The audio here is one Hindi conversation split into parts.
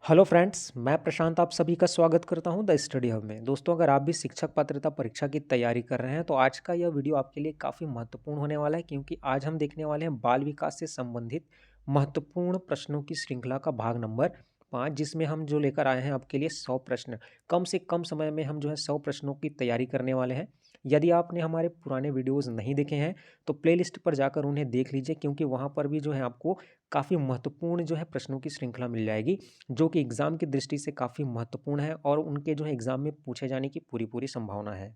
हेलो फ्रेंड्स, मैं प्रशांत आप सभी का स्वागत करता हूं द स्टडी हब में। दोस्तों, अगर आप भी शिक्षक पात्रता परीक्षा की तैयारी कर रहे हैं तो आज का यह वीडियो आपके लिए काफ़ी महत्वपूर्ण होने वाला है, क्योंकि आज हम देखने वाले हैं बाल विकास से संबंधित महत्वपूर्ण प्रश्नों की श्रृंखला का भाग नंबर 5, जिसमें हम जो लेकर आए हैं आपके लिए 100 प्रश्न। कम से कम समय में हम जो है 100 प्रश्नों की तैयारी करने वाले हैं। यदि आपने हमारे पुराने वीडियोज़ नहीं देखे हैं तो प्लेलिस्ट पर जाकर उन्हें देख लीजिए, क्योंकि वहाँ पर भी जो है आपको काफ़ी महत्वपूर्ण जो है प्रश्नों की श्रृंखला मिल जाएगी, जो कि एग्ज़ाम की दृष्टि से काफ़ी महत्वपूर्ण है और उनके जो है एग्ज़ाम में पूछे जाने की पूरी संभावना है।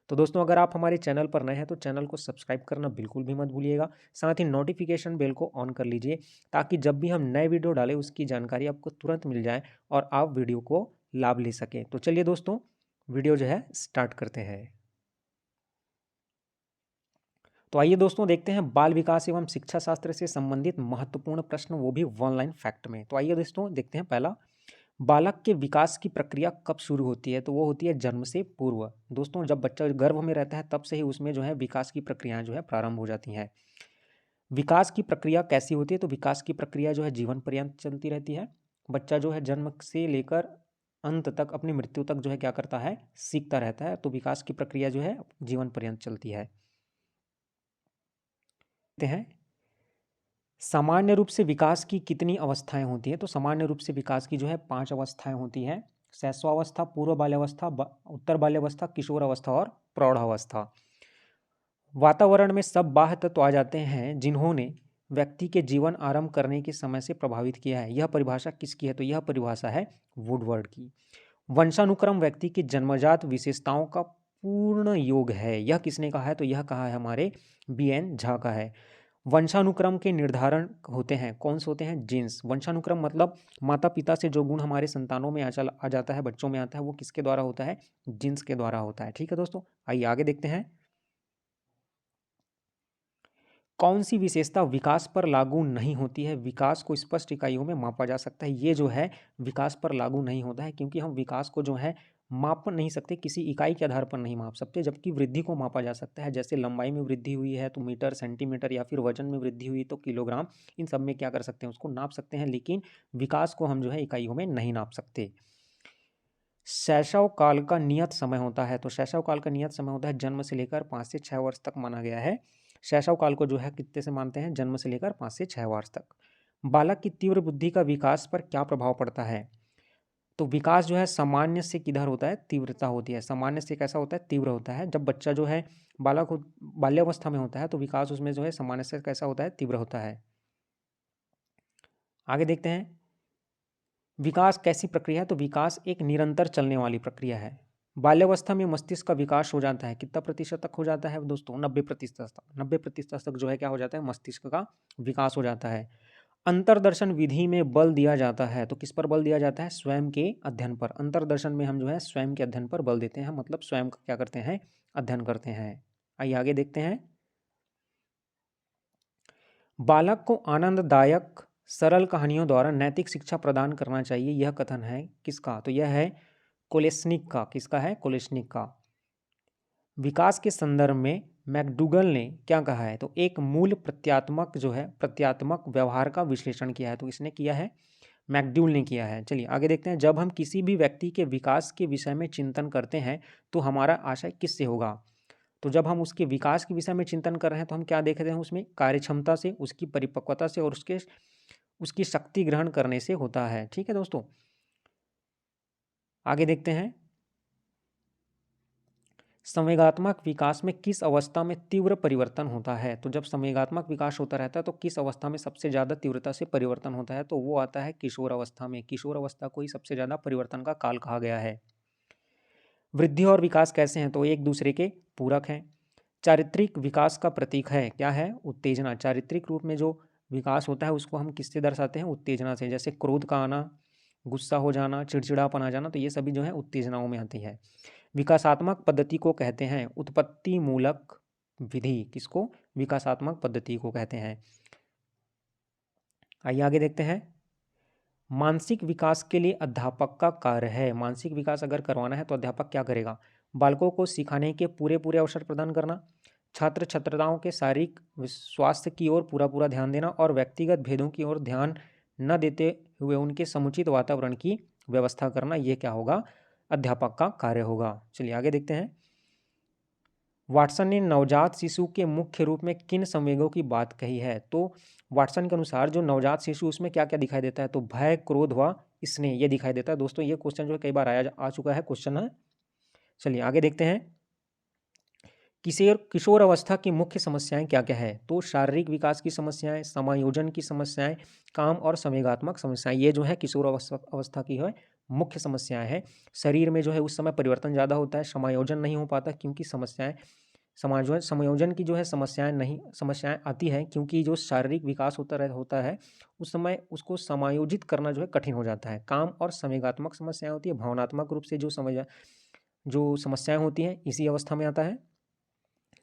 तो दोस्तों, अगर आप हमारे चैनल पर नए हैं तो चैनल को सब्सक्राइब करना बिल्कुल भी मत भूलिएगा। साथ ही नोटिफ़िकेशन बेल को ऑन कर लीजिए, ताकि जब भी हम नए वीडियो डालें उसकी जानकारी आपको तुरंत मिल जाए और आप वीडियो को लाभ ले सकें। तो चलिए दोस्तों, वीडियो जो है स्टार्ट करते हैं। तो आइए दोस्तों, देखते हैं बाल विकास एवं शिक्षा शास्त्र से संबंधित महत्वपूर्ण प्रश्न, वो भी वन लाइन फैक्ट में। तो आइए दोस्तों, देखते हैं पहला, बालक के विकास की प्रक्रिया कब शुरू होती है? तो वो होती है जन्म से पूर्व। दोस्तों, जब बच्चा गर्भ में रहता है तब से ही उसमें जो है विकास की प्रक्रियाएं जो है प्रारंभ हो जाती हैं। विकास की प्रक्रिया कैसी होती है? तो विकास की प्रक्रिया जो है जीवन पर्यंत चलती रहती है। बच्चा जो है जन्म से लेकर अंत तक, अपनी मृत्यु तक जो है क्या करता है, सीखता रहता है। तो विकास की प्रक्रिया जो है जीवन पर्यंत चलती है। देखते हैं, सामान्य रूप से विकास की कितनी अवस्थाएं होती हैं? तो सामान्य रूप से विकास की जो है 5 अवस्थाएं होती हैं। शैशवावस्था, पूर्व बाल्यावस्था, उत्तर बाल्यावस्था, किशोर अवस्था और प्रौढ़ावस्था। वातावरण में सब बाह्य तत्व आ जाते हैं जिन्होंने व्यक्ति के जीवन आरंभ करने के समय से प्रभावित किया है। यह परिभाषा किसकी है? तो यह परिभाषा है वुडवर्ड की। वंशानुक्रम व्यक्ति की जन्मजात विशेषताओं का पूर्ण योग है। यह किसने कहा है? तो यह कहा है हमारे BN झा का है। वंशानुक्रम के निर्धारण होते हैं, कौन से होते हैं? जीन्स। वंशानुक्रम मतलब माता पिता से जो गुण हमारे संतानों में आ जाता है, बच्चों में आता है, वो किसके द्वारा होता है? जीन्स के द्वारा होता है। ठीक है दोस्तों, आइए आगे देखते हैं। कौन सी विशेषता विकास पर लागू नहीं होती है? विकास को स्पष्ट इकाइयों में मापा जा सकता है, ये जो है विकास पर लागू नहीं होता है, क्योंकि हम विकास को जो है माप नहीं सकते, किसी इकाई के आधार पर नहीं माप सकते। जबकि वृद्धि को मापा जा सकता है, जैसे लंबाई में वृद्धि हुई है तो मीटर, सेंटीमीटर, या फिर वजन में वृद्धि हुई तो किलोग्राम। इन सब में क्या कर सकते हैं, उसको नाप सकते हैं, लेकिन विकास को हम जो है इकाइयों में नहीं नाप सकते। शैशव काल का नियत समय होता है, तो शैशव काल का नियत समय होता है जन्म से लेकर 5 से 6 वर्ष तक माना गया है। शैशव काल को जो है कितने से मानते हैं? जन्म से लेकर 5 से 6 वर्ष तक। बालक की तीव्र बुद्धि का विकास पर क्या प्रभाव पड़ता है? तो विकास जो है सामान्य से किधर होता है? तीव्रता होती है। सामान्य से कैसा होता है? तीव्र होता है। जब बच्चा जो है बाल्यावस्था में होता है तो विकास उसमें जो है सामान्य से कैसा होता है? तीव्र होता है। आगे देखते हैं, विकास कैसी प्रक्रिया है? तो विकास एक निरंतर चलने वाली प्रक्रिया है। बाल्यावस्था में मस्तिष्क का विकास हो जाता है, कितना प्रतिशत तक हो जाता है दोस्तों? 90% तक। 90% तक जो है क्या हो जाता है? मस्तिष्क का विकास हो जाता है। अंतर्दर्शन विधि में बल दिया जाता है, तो किस पर बल दिया जाता है? स्वयं के अध्ययन पर। अंतर्दर्शन में हम जो है स्वयं के अध्ययन पर बल देते हैं, मतलब स्वयं का क्या करते हैं? अध्ययन करते हैं। आइए आगे देखते हैं, बालक को आनंददायक सरल कहानियों द्वारा नैतिक शिक्षा प्रदान करना चाहिए, यह कथन है किसका? तो यह है कोलेस्निक का। किसका है? कोलेस्निक का। विकास के संदर्भ में मैकडूगल ने क्या कहा है? तो एक मूल प्रत्यात्मक जो है प्रत्यात्मक व्यवहार का विश्लेषण किया है। तो इसने किया है, मैकडूगल ने किया है। चलिए आगे देखते हैं, जब हम किसी भी व्यक्ति के विकास के विषय में चिंतन करते हैं तो हमारा आशय किससे होगा? तो जब हम उसके विकास के विषय में चिंतन कर रहे हैं तो हम क्या देख रहे हैं? उसमें कार्यक्षमता से, उसकी परिपक्वता से और उसकी शक्ति ग्रहण करने से होता है। ठीक है दोस्तों, आगे देखते हैं, संवेगात्मक विकास में किस अवस्था में तीव्र परिवर्तन होता है? तो जब संवेगात्मक विकास होता रहता है तो किस अवस्था में सबसे ज़्यादा तीव्रता से परिवर्तन होता है? तो वो आता है किशोर अवस्था में। किशोर अवस्था को ही सबसे ज़्यादा परिवर्तन का काल कहा गया है। वृद्धि और विकास कैसे हैं? तो एक दूसरे के पूरक हैं। चारित्रिक विकास का प्रतीक है, क्या है? उत्तेजना। चारित्रिक रूप में जो विकास होता है उसको हम किससे दर्शाते हैं? उत्तेजना से। जैसे क्रोध का आना, गुस्सा हो जाना, चिड़चिड़ापन आ जाना, तो ये सभी जो है उत्तेजनाओं में आती है। विकासात्मक पद्धति को कहते हैं उत्पत्ति मूलक विधि। किसको? विकासात्मक पद्धति को कहते हैं। आइए आगे देखते हैं, मानसिक विकास के लिए अध्यापक का कार्य है। मानसिक विकास अगर करवाना है तो अध्यापक क्या करेगा? बालकों को सिखाने के पूरे पूरे अवसर प्रदान करना, छात्र छात्राओं के शारीरिक स्वास्थ्य की ओर पूरा पूरा ध्यान देना और व्यक्तिगत भेदों की ओर ध्यान न देते हुए उनके समुचित वातावरण की व्यवस्था करना, ये क्या होगा? अध्यापक का कार्य होगा। चलिए आगे देखते हैं। वाटसन ने नवजात शिशु के मुख्य रूप में किन संवेगों की बात कही है? तो वाटसन के अनुसार जो नवजात शिशु उसमें क्या क्या दिखाई देता है? तो भय, क्रोध व स्नेह ये दिखाई देता है। दोस्तों ये क्वेश्चन जो है कई बार आ चुका है क्वेश्चन है। चलिए आगे देखते हैं। किशोर किशोर अवस्था की मुख्य समस्याएं क्या क्या है? तो शारीरिक विकास की समस्याएं, समायोजन की समस्याएं, काम और संवेगात्मक समस्याएं, ये जो है किशोर अवस्था की है मुख्य समस्याएं हैं। शरीर में जो है उस समय परिवर्तन ज़्यादा होता है, समायोजन नहीं हो पाता क्योंकि समायोजन की जो है समस्याएं आती हैं क्योंकि जो शारीरिक विकास होता है उस समय उसको समायोजित करना जो है कठिन हो जाता है। काम और संवेगात्मक समस्याएं होती है, भावनात्मक रूप से जो समस्याएं होती हैं इसी अवस्था में आता है।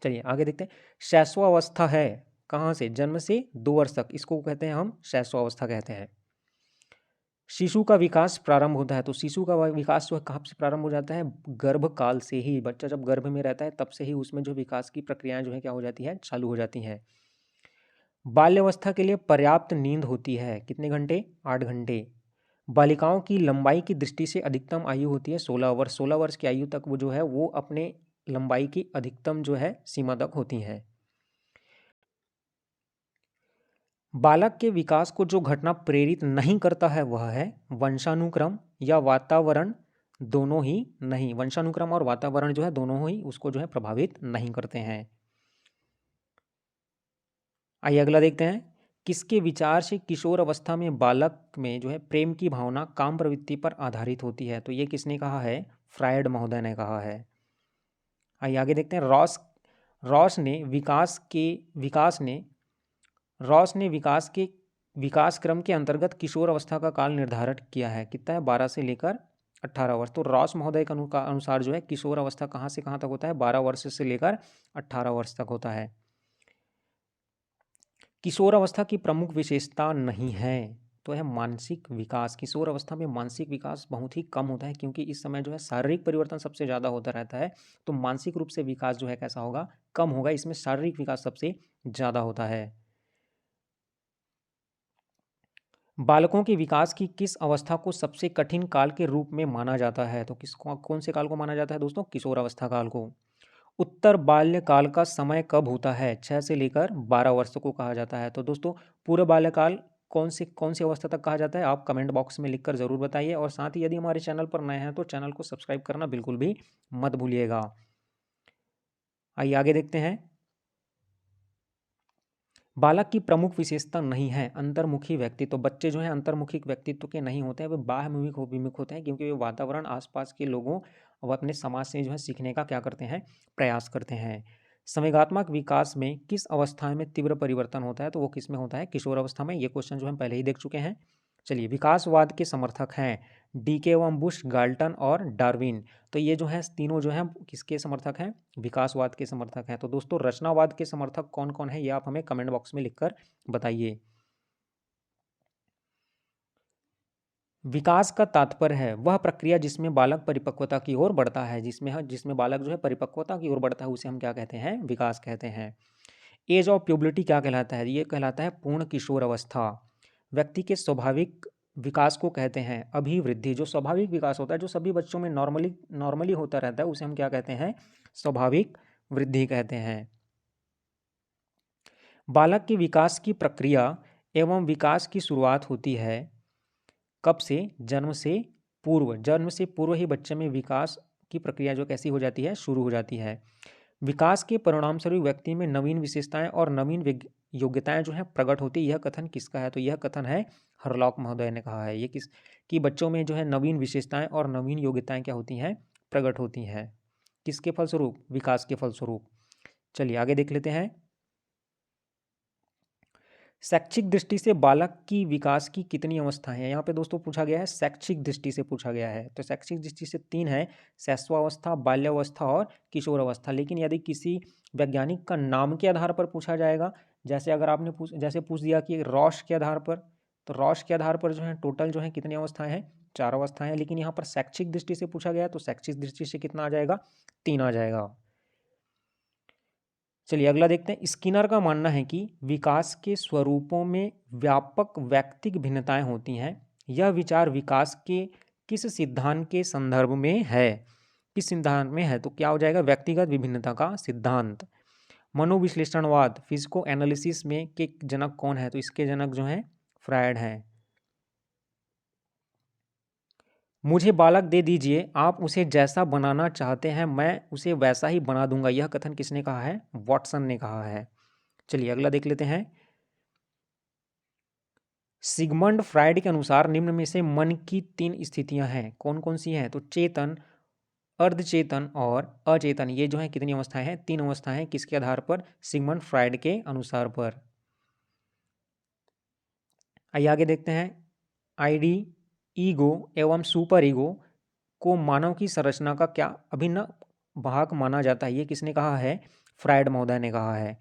चलिए आगे देखते हैं। शैशवावस्था है कहाँ से? जन्म से 2 वर्ष तक, इसको कहते हैं हम शैशवावस्था कहते हैं। शिशु का विकास प्रारंभ होता है, तो शिशु का विकास जो है कहाँ से प्रारंभ हो जाता है? गर्भकाल से ही। बच्चा जब गर्भ में रहता है तब से ही उसमें जो विकास की प्रक्रियाएं जो है क्या हो जाती है? चालू हो जाती हैं। बाल्यावस्था के लिए पर्याप्त नींद होती है, कितने घंटे? 8 घंटे। बालिकाओं की लंबाई की दृष्टि से अधिकतम आयु होती है 16 वर्ष। 16 वर्ष की आयु तक वो जो है वो अपने लंबाई की अधिकतम जो है सीमा तक होती हैं। बालक के विकास को जो घटना प्रेरित नहीं करता है वह है वंशानुक्रम या वातावरण, दोनों ही नहीं। वंशानुक्रम और वातावरण जो है दोनों ही उसको जो है प्रभावित नहीं करते हैं। आइए अगला देखते हैं। किसके विचार से किशोर अवस्था में बालक में जो है प्रेम की भावना काम प्रवृत्ति पर आधारित होती है? तो ये किसने कहा है? फ्रायड महोदय ने कहा है। आइए आगे देखते हैं। रॉस ने विकास के विकास क्रम के अंतर्गत किशोर अवस्था का काल निर्धारित किया है, कितना है? 12 से लेकर 18 वर्ष। तो रॉस महोदय के अनुसार जो है किशोर अवस्था कहाँ से कहाँ तक होता है? 12 वर्ष से लेकर 18 वर्ष तक होता है। किशोर अवस्था की प्रमुख विशेषता नहीं है, तो है मानसिक विकास। किशोर अवस्था में मानसिक विकास बहुत ही कम होता है क्योंकि इस समय जो है शारीरिक परिवर्तन सबसे ज़्यादा होता रहता है, तो मानसिक रूप से विकास जो है कैसा होगा? कम होगा। इसमें शारीरिक विकास सबसे ज़्यादा होता है। बालकों के विकास की किस अवस्था को सबसे कठिन काल के रूप में माना जाता है? तो कौन से काल को माना जाता है दोस्तों? किशोर अवस्था काल को। उत्तर बाल्यकाल का समय कब होता है? 6 से लेकर 12 वर्ष को कहा जाता है। तो दोस्तों पूर्व बाल्यकाल कौन सी अवस्था तक कहा जाता है? आप कमेंट बॉक्स में लिखकर ज़रूर बताइए और साथ ही यदि हमारे चैनल पर नए हैं तो चैनल को सब्सक्राइब करना बिल्कुल भी मत भूलिएगा। आइए आगे देखते हैं। बालक की प्रमुख विशेषता नहीं है अंतर्मुखी व्यक्तित्व। तो बच्चे जो हैं अंतर्मुखी व्यक्तित्व के नहीं होते हैं, वे बाह्यमुख होते हैं क्योंकि वे वातावरण आसपास के लोगों व अपने समाज से जो है सीखने का क्या करते हैं? प्रयास करते हैं। संवेगात्मक विकास में किस अवस्था में तीव्र परिवर्तन होता है? तो वो किस में होता है? किशोर अवस्था में। ये क्वेश्चन जो हम पहले ही देख चुके हैं। चलिए विकासवाद के समर्थक हैं डीके एवं बुश, गाल्टन और डार्विन। तो ये जो है तीनों जो हैं किसके समर्थक हैं? विकासवाद के समर्थक हैं। तो दोस्तों रचनावाद के समर्थक कौन कौन है ये आप हमें कमेंट बॉक्स में लिखकर बताइए। विकास का तात्पर्य है वह प्रक्रिया जिसमें बालक परिपक्वता की ओर बढ़ता है। जिसमें बालक जो है परिपक्वता की ओर बढ़ता है उसे हम क्या कहते हैं? विकास कहते हैं। एज ऑफ प्यूबर्टी क्या कहलाता है? ये कहलाता है पूर्ण किशोर अवस्था। व्यक्ति के स्वाभाविक विकास को कहते हैं अभिवृद्धि। जो स्वाभाविक विकास होता है जो सभी बच्चों में नॉर्मली होता रहता है उसे हम क्या कहते हैं? स्वाभाविक वृद्धि कहते हैं। बालक के विकास की प्रक्रिया एवं विकास की शुरुआत होती है कब से? जन्म से पूर्व। जन्म से पूर्व ही बच्चे में विकास की प्रक्रिया जो कैसी हो जाती है? शुरू हो जाती है। विकास के परिणामस्वरूप व्यक्ति में नवीन विशेषताएं और नवीन योग्यताएं जो हैं प्रकट होती है। यह कथन किसका है? तो यह कथन है हरलॉक महोदय ने कहा है। ये कि बच्चों में जो है नवीन विशेषताएं और नवीन योग्यताएं क्या होती हैं? प्रकट होती हैं। किसके फलस्वरूप? विकास के फलस्वरूप। चलिए आगे देख लेते हैं। शैक्षिक दृष्टि से बालक की विकास की कितनी अवस्थाएं हैं? यहाँ पे दोस्तों पूछा गया है शैक्षिक दृष्टि से पूछा गया है। तो शैक्षिक दृष्टि से 3 है, शैशवावस्था, बाल्यावस्था और किशोर अवस्था। लेकिन यदि किसी वैज्ञानिक का नाम के आधार पर पूछा जाएगा, जैसे अगर आपने पूछ दिया कि रॉश के आधार पर, तो रॉश के आधार पर जो है टोटल जो है कितनी अवस्थाएं हैं? 4 अवस्थाएं हैं। लेकिन यहाँ पर शैक्षिक दृष्टि से पूछा गया तो शैक्षिक दृष्टि से कितना आ जाएगा? 3 आ जाएगा। चलिए अगला देखते हैं। स्किनर का मानना है कि विकास के स्वरूपों में व्यापक व्यक्तिक भिन्नताएं होती हैं। यह विचार विकास के किस सिद्धांत के संदर्भ में है? किस सिद्धांत में है? तो क्या हो जाएगा? व्यक्तिगत विभिन्नता का सिद्धांत। मनोविश्लेषणवाद, फिजिको एनालिसिस में के जनक कौन है? तो इसके जनक जो हैं फ्रायड हैं। मुझे बालक दे दीजिए, आप उसे जैसा बनाना चाहते हैं मैं उसे वैसा ही बना दूंगा। यह कथन किसने कहा है? वॉटसन ने कहा है। चलिए अगला देख लेते हैं। सिगमंड फ्रायड के अनुसार निम्न में से मन की 3 स्थितियां हैं, कौन कौन सी हैं? तो चेतन, अर्धचेतन और अचेतन। ये जो है कितनी अवस्थाएं हैं? 3 अवस्थाएं हैं। किसके आधार पर? सिगमंड फ्रायड के अनुसार पर। आइए आगे देखते हैं। आईडी, ईगो एवं सुपर ईगो को मानव की संरचना का क्या अभिन्न भाग माना जाता है? ये किसने कहा है? फ्रायड महोदय ने कहा है।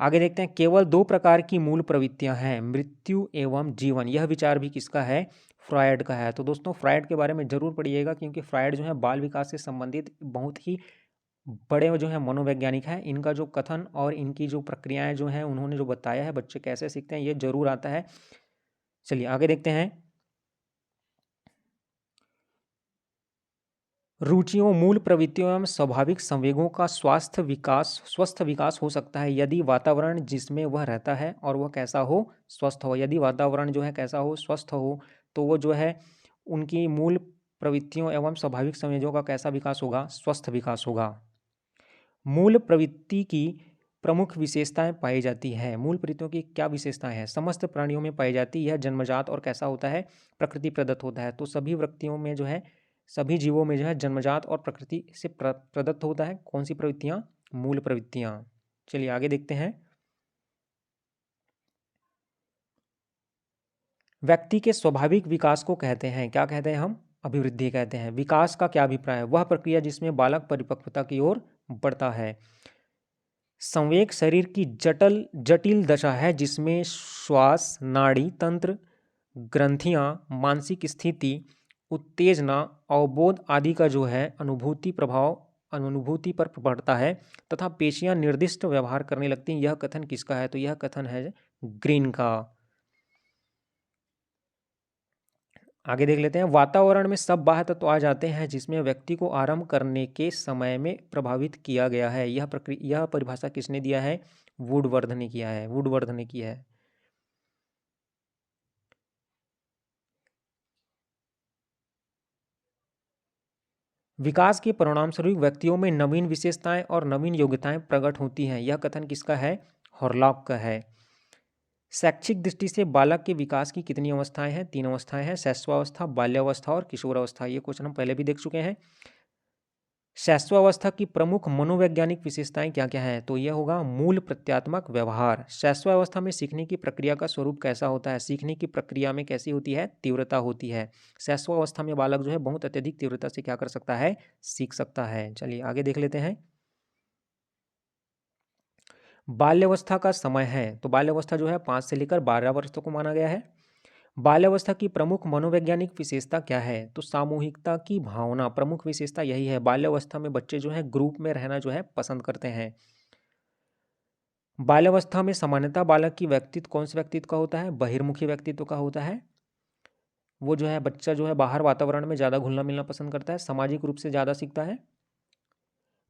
आगे देखते हैं। केवल 2 प्रकार की मूल प्रवृत्तियां हैं, मृत्यु एवं जीवन। यह विचार भी किसका है? फ्रायड का है। तो दोस्तों फ्रायड के बारे में जरूर पढ़िएगा, क्योंकि फ्रायड जो है बाल विकास से संबंधित बहुत ही बड़े जो है मनोवैज्ञानिक हैं। इनका जो कथन और इनकी जो प्रक्रियाएं जो हैं, उन्होंने जो बताया है बच्चे कैसे सीखते हैं, ये जरूर आता है। चलिए आगे देखते हैं। रुचियों, मूल प्रवृत्तियों एवं स्वाभाविक संवेगों का स्वस्थ विकास हो सकता है यदि वातावरण जिसमें वह रहता है और वह कैसा हो? स्वस्थ हो। यदि वातावरण जो है कैसा हो? स्वस्थ हो, तो वो जो है उनकी मूल प्रवृत्तियों एवं स्वाभाविक संवेगों का कैसा विकास होगा? स्वस्थ विकास होगा। मूल प्रवृत्ति की प्रमुख विशेषताएं पाई जाती है। मूल प्रवृत्तियों की क्या विशेषताएं हैं? समस्त प्राणियों में पाई जाती है। जन्मजात और कैसा होता है? प्रकृति प्रदत्त होता है। तो सभी व्यक्तियों में जो है, सभी जीवों में जो है जन्मजात और प्रकृति से प्रदत्त होता है। कौन सी प्रवृत्तियां? मूल प्रवृत्तियां। चलिए आगे देखते हैं। व्यक्ति के स्वाभाविक विकास को कहते हैं, क्या कहते हैं हम? अभिवृद्धि कहते हैं। विकास का क्या अभिप्राय है? वह प्रक्रिया जिसमें बालक परिपक्वता की ओर बढ़ता है। संवेग शरीर की जटिल जटिल दशा है जिसमें श्वास, नाड़ी तंत्र, ग्रंथियां, मानसिक स्थिति, उत्तेजना, अवबोध आदि का जो है अनुभूति प्रभाव अनुभूति पर पड़ता है तथा पेशियां निर्दिष्ट व्यवहार करने लगती हैं। यह कथन किसका है? तो यह कथन है ग्रीन का। आगे देख लेते हैं। वातावरण में सब बाह्य तत्व आ जाते हैं जिसमें व्यक्ति को आरंभ करने के समय में प्रभावित किया गया है। यह परिभाषा किसने दिया है? वुडवर्थ ने किया है। वुडवर्थ ने किया है। विकास के परिणामस्वरूप व्यक्तियों में नवीन विशेषताएं और नवीन योग्यताएं प्रकट होती हैं। यह कथन किसका है? हॉरलॉक का है। शैक्षिक दृष्टि से बालक के विकास की कितनी अवस्थाएं हैं? 3 अवस्थाएं हैं, शैशवावस्था, बाल्यावस्था और किशोरावस्था। ये क्वेश्चन हम पहले भी देख चुके हैं। शैशवावस्था की प्रमुख मनोवैज्ञानिक विशेषताएं क्या क्या हैं? तो यह होगा मूल प्रत्यात्मक व्यवहार। शैशवावस्था में सीखने की प्रक्रिया का स्वरूप कैसा होता है? सीखने की प्रक्रिया में कैसी होती है? तीव्रता होती है। शैशवावस्था में बालक जो है बहुत अत्यधिक तीव्रता से क्या कर सकता है? सीख सकता है। चलिए आगे देख लेते हैं। बाल्यावस्था का समय है, तो बाल्यावस्था जो है 5 से लेकर 12 वर्ष तक को माना गया है। बाल्यावस्था की प्रमुख मनोवैज्ञानिक विशेषता क्या है? तो सामूहिकता की भावना प्रमुख विशेषता यही है। बाल्यावस्था में बच्चे जो है ग्रुप में रहना जो है पसंद करते हैं। बाल्यावस्था में सामान्यतः बालक की व्यक्तित्व कौन से व्यक्तित्व का होता है? बहिर्मुखी व्यक्तित्व का होता है। वो जो है बच्चा जो है बाहर वातावरण में ज़्यादा घुलना मिलना पसंद करता है, सामाजिक रूप से ज़्यादा सीखता है।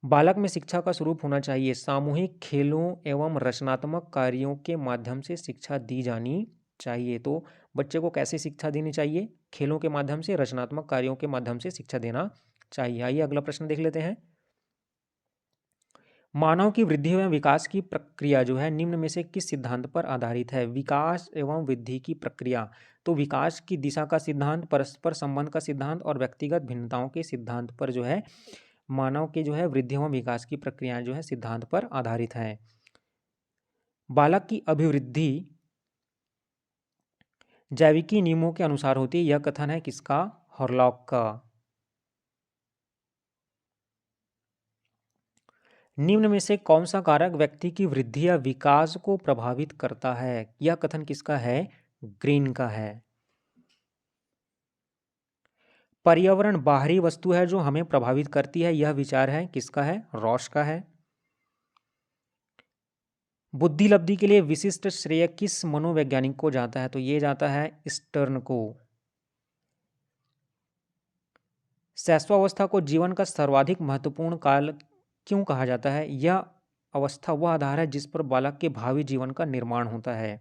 बालक में शिक्षा का स्वरूप होना चाहिए सामूहिक खेलों एवं रचनात्मक कार्यों के माध्यम से शिक्षा दी जानी चाहिए। तो बच्चे को कैसे शिक्षा देनी चाहिए? खेलों के माध्यम से, रचनात्मक कार्यों के माध्यम से शिक्षा देना चाहिए। आइए अगला प्रश्न देख लेते हैं। मानव की वृद्धि एवं विकास की प्रक्रिया जो है निम्न में से किस सिद्धांत पर आधारित है? विकास एवं वृद्धि की प्रक्रिया। तो विकास की दिशा का सिद्धांत, परस्पर संबंध का सिद्धांत और व्यक्तिगत भिन्नताओं के सिद्धांत पर जो है मानव के जो है वृद्धि एवं विकास की प्रक्रियाएं जो है सिद्धांत पर आधारित है। बालक की अभिवृद्धि जैविकी नियमों के अनुसार होती है। यह कथन है किसका? हॉरलॉक का। निम्न में से कौन सा कारक व्यक्ति की वृद्धि या विकास को प्रभावित करता है? यह कथन किसका है? ग्रीन का है। पर्यावरण बाहरी वस्तु है जो हमें प्रभावित करती है। यह विचार है किसका है? रॉस का है। बुद्धि लब्धि के लिए विशिष्ट श्रेय किस मनोवैज्ञानिक को जाता है? तो ये जाता है स्टर्न को। शैशवावस्था को जीवन का सर्वाधिक महत्वपूर्ण काल क्यों कहा जाता है? यह अवस्था वह आधार है जिस पर बालक के भावी जीवन का निर्माण होता है,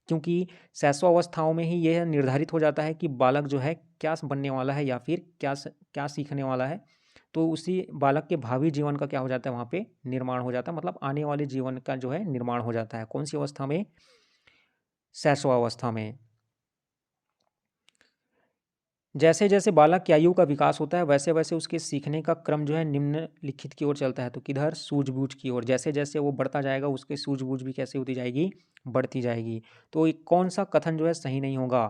क्योंकि शैशवावस्थाओं में ही यह निर्धारित हो जाता है कि बालक जो है क्या बनने वाला है या फिर क्या सीखने वाला है। तो उसी बालक के भावी जीवन का क्या हो जाता है, वहाँ पे निर्माण हो जाता है, मतलब आने वाले जीवन का जो है निर्माण हो जाता है। कौन सी अवस्था में? शैशवावस्था में। जैसे जैसे बालक की आयु का विकास होता है वैसे वैसे उसके सीखने का क्रम जो है निम्नलिखित की ओर चलता है। तो किधर? सूझबूझ की ओर। जैसे जैसे वो बढ़ता जाएगा उसकी सूझबूझ भी कैसे होती जाएगी? बढ़ती जाएगी। तो कौन सा कथन जो है सही नहीं होगा?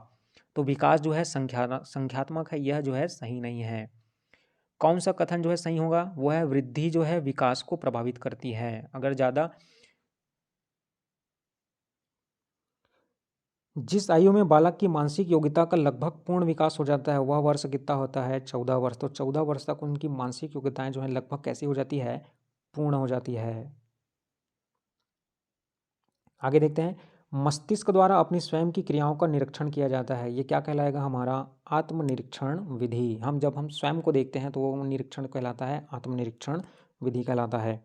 तो विकास जो है संख्यात्मक है, यह जो है सही नहीं है। कौन सा कथन जो है सही होगा? वो है वृद्धि जो है विकास को प्रभावित करती है। अगर ज़्यादा जिस आयु में बालक की मानसिक योग्यता का लगभग पूर्ण विकास हो जाता है वह वर्ष कितना होता है? 14 वर्ष। तो 14 वर्ष तक उनकी मानसिक योग्यताएं जो है लगभग कैसी हो जाती है? पूर्ण हो जाती है। आगे देखते हैं, मस्तिष्क द्वारा अपनी स्वयं की क्रियाओं का निरीक्षण किया जाता है। ये क्या कहलाएगा? हमारा आत्मनिरीक्षण विधि। जब हम स्वयं को देखते हैं तो वो निरीक्षण कहलाता है, आत्मनिरीक्षण विधि कहलाता है।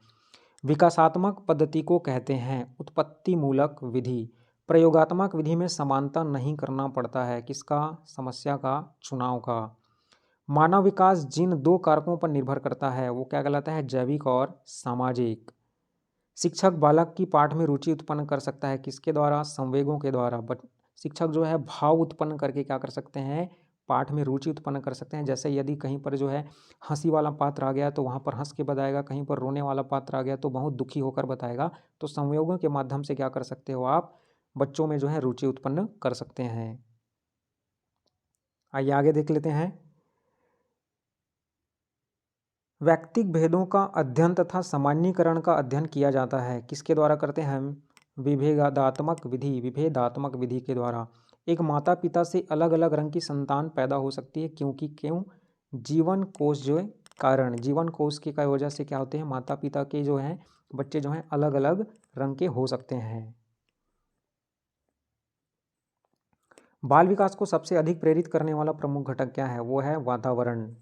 विकासात्मक पद्धति को कहते हैं उत्पत्ति मूलक विधि। प्रयोगात्मक विधि में समानता नहीं करना पड़ता है। किसका? समस्या का, चुनाव का। मानव विकास जिन दो कारकों पर निर्भर करता है वो क्या कहलाता है? जैविक और सामाजिक। शिक्षक बालक की पाठ में रुचि उत्पन्न कर सकता है किसके द्वारा? संवेगों के द्वारा। बट शिक्षक जो है भाव उत्पन्न करके क्या कर सकते हैं? पाठ में रुचि उत्पन्न कर सकते हैं। जैसे यदि कहीं पर जो है हंसी वाला पात्र आ गया तो वहाँ पर हंस के बताएगा, कहीं पर रोने वाला पात्र आ गया तो बहुत दुखी होकर बताएगा। तो संवेगों के माध्यम से क्या कर सकते हो आप? बच्चों में जो है रुचि उत्पन्न कर सकते हैं। आइए आगे देख लेते हैं। व्यक्तिक भेदों का अध्ययन तथा सामान्यीकरण का अध्ययन किया जाता है। किसके द्वारा करते हैं हम? विभेदात्मक विधि के द्वारा। एक माता पिता से अलग अलग रंग की संतान पैदा हो सकती है क्यों? जीवन कोष जो है कारण, जीवन कोष की वजह से क्या होते हैं? माता पिता के जो हैं बच्चे जो हैं अलग अलग रंग के हो सकते हैं। बाल विकास को सबसे अधिक प्रेरित करने वाला प्रमुख घटक क्या है? वो है वातावरण।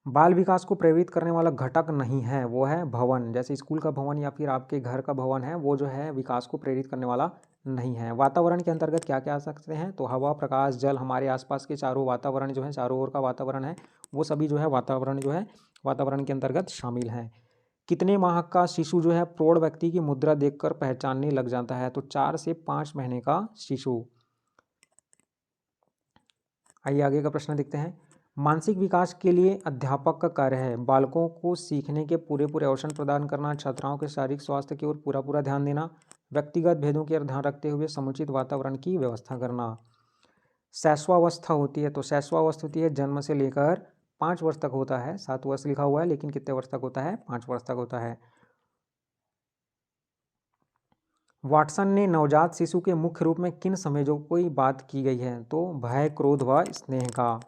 बाल विकास को प्रेरित करने वाला घटक नहीं है, वो है भवन। जैसे स्कूल का भवन या फिर आपके घर का भवन है, वो जो है विकास को प्रेरित करने वाला नहीं है। वातावरण के अंतर्गत क्या क्या आ सकते हैं? तो हवा, प्रकाश, जल, हमारे आसपास के चारों वातावरण जो है, चारों ओर का वातावरण है, वो सभी जो है वातावरण जो है वातावरण के अंतर्गत शामिल है। कितने माह का शिशु जो है प्रौढ़ व्यक्ति की मुद्रा देखकर पहचानने लग जाता है? तो 4 से 5 महीने का शिशु। आइए आगे का प्रश्न देखते हैं। मानसिक विकास के लिए अध्यापक का कार्य है बालकों को सीखने के पूरे अवसर प्रदान करना, छात्राओं के शारीरिक स्वास्थ्य की ओर पूरा ध्यान देना, व्यक्तिगत भेदों की ओर ध्यान रखते हुए समुचित वातावरण की व्यवस्था करना। शैशवावस्था होती है, तो शैशवावस्था होती है जन्म से लेकर 5 वर्ष तक होता है। 7 वर्ष लिखा हुआ है लेकिन कितने वर्ष तक होता है? 5 वर्ष तक होता है। वाटसन ने नवजात शिशु के मुख्य रूप में किन समझों की बात की गई है? तो भय, क्रोध व स्नेह का।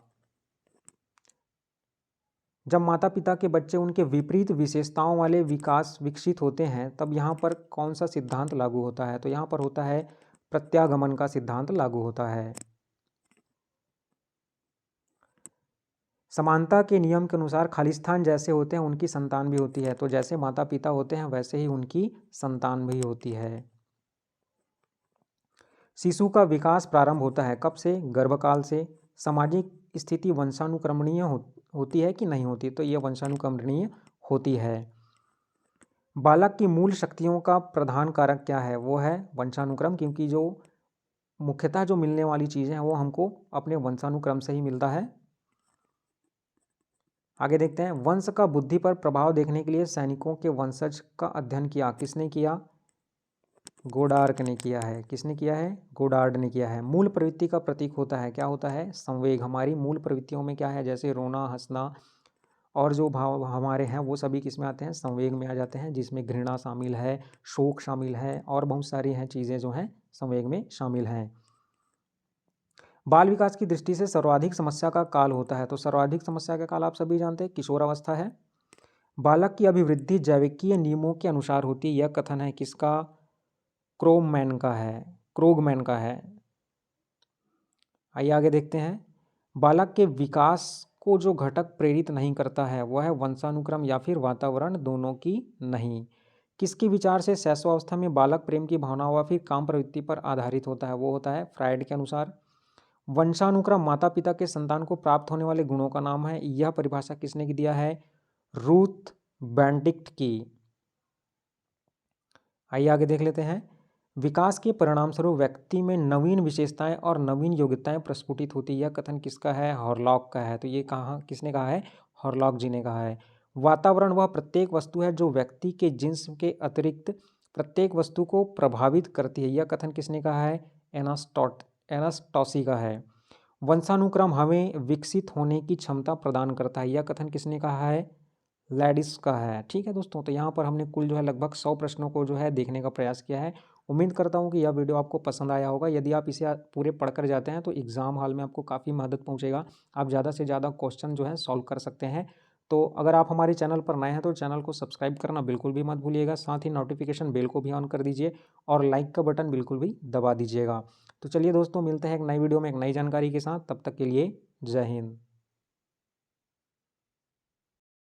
जब माता पिता के बच्चे उनके विपरीत विशेषताओं वाले विकास विकसित होते हैं तब यहाँ पर कौन सा सिद्धांत लागू होता है? तो यहाँ पर होता है प्रत्यागमन का सिद्धांत लागू होता है। समानता के नियम के अनुसार खालिस्तान जैसे होते हैं उनकी संतान भी होती है। तो जैसे माता पिता होते हैं वैसे ही उनकी संतान भी होती है। शिशु का विकास प्रारंभ होता है कब से? गर्भकाल से। सामाजिक स्थिति वंशानुक्रमणीय होती है कि नहीं होती? तो यह वंशानुक्रमणीय होती है। बालक की मूल शक्तियों का प्रधान कारक क्या है? वो है वंशानुक्रम, क्योंकि जो मुख्यतः जो मिलने वाली चीज़ें हैं वो हमको अपने वंशानुक्रम से ही मिलता है। आगे देखते हैं। वंश का बुद्धि पर प्रभाव देखने के लिए सैनिकों के वंशज का अध्ययन किया। किसने किया? गोडार्क ने किया है। किसने किया है? गोडार्ड ने किया है। मूल प्रवृत्ति का प्रतीक होता है, क्या होता है? संवेग। हमारी मूल प्रवृत्तियों में क्या है? जैसे रोना, हंसना और जो भाव हमारे हैं वो सभी किस में आते हैं? संवेग में आ जाते हैं, जिसमें घृणा शामिल है, शोक शामिल है और बहुत सारी हैं चीज़ें जो हैं संवेग में शामिल हैं। बाल विकास की दृष्टि से सर्वाधिक समस्या का काल होता है। तो सर्वाधिक समस्या का काल आप सभी जानते हैं किशोरावस्था है। बालक की अभिवृद्धि जैविकीय नियमों के अनुसार होती है, यह कथन है किसका? क्रोगमैन का है। आइए आगे देखते हैं। बालक के विकास को जो घटक प्रेरित नहीं करता है वह है वंशानुक्रम या फिर वातावरण, दोनों की नहीं। किसके विचार से शैशवावस्था में बालक प्रेम की भावना व फिर काम प्रवृत्ति पर आधारित होता है? वो होता है फ्रायड के अनुसार। वंशानुक्रम माता पिता के संतान को प्राप्त होने वाले गुणों का नाम है। यह परिभाषा किसने की दिया है? रूथ बेंडिक्ट की। आइए आगे देख लेते हैं। विकास के परिणामस्वरूप व्यक्ति में नवीन विशेषताएं और नवीन योग्यताएं प्रस्फुटित होती है, यह कथन किसका है? हॉरलॉक का है। तो ये कहाँ किसने कहा है? हॉरलॉक जी ने कहा है। वातावरण वह प्रत्येक वस्तु है जो व्यक्ति के जिन्स के अतिरिक्त प्रत्येक वस्तु को प्रभावित करती है, यह कथन किसने कहा है? एनास्टॉसी का है। वंशानुक्रम हमें विकसित होने की क्षमता प्रदान करता है, यह कथन किसने कहा है? लैडिस का है। ठीक है दोस्तों, तो यहाँ पर हमने कुल जो है लगभग 100 प्रश्नों को जो है देखने का प्रयास किया है। उम्मीद करता हूँ कि यह वीडियो आपको पसंद आया होगा। यदि आप इसे पूरे पढ़कर जाते हैं तो एग्ज़ाम हॉल में आपको काफ़ी मदद पहुँचेगा। आप ज़्यादा से ज़्यादा क्वेश्चन जो है सॉल्व कर सकते हैं। तो अगर आप हमारे चैनल पर नए हैं तो चैनल को सब्सक्राइब करना बिल्कुल भी मत भूलिएगा। साथ ही नोटिफिकेशन बेल को भी ऑन कर दीजिए और लाइक का बटन बिल्कुल भी दबा दीजिएगा। तो चलिए दोस्तों, मिलते हैं एक नई वीडियो में एक नई जानकारी के साथ। तब तक के लिए जय हिंद।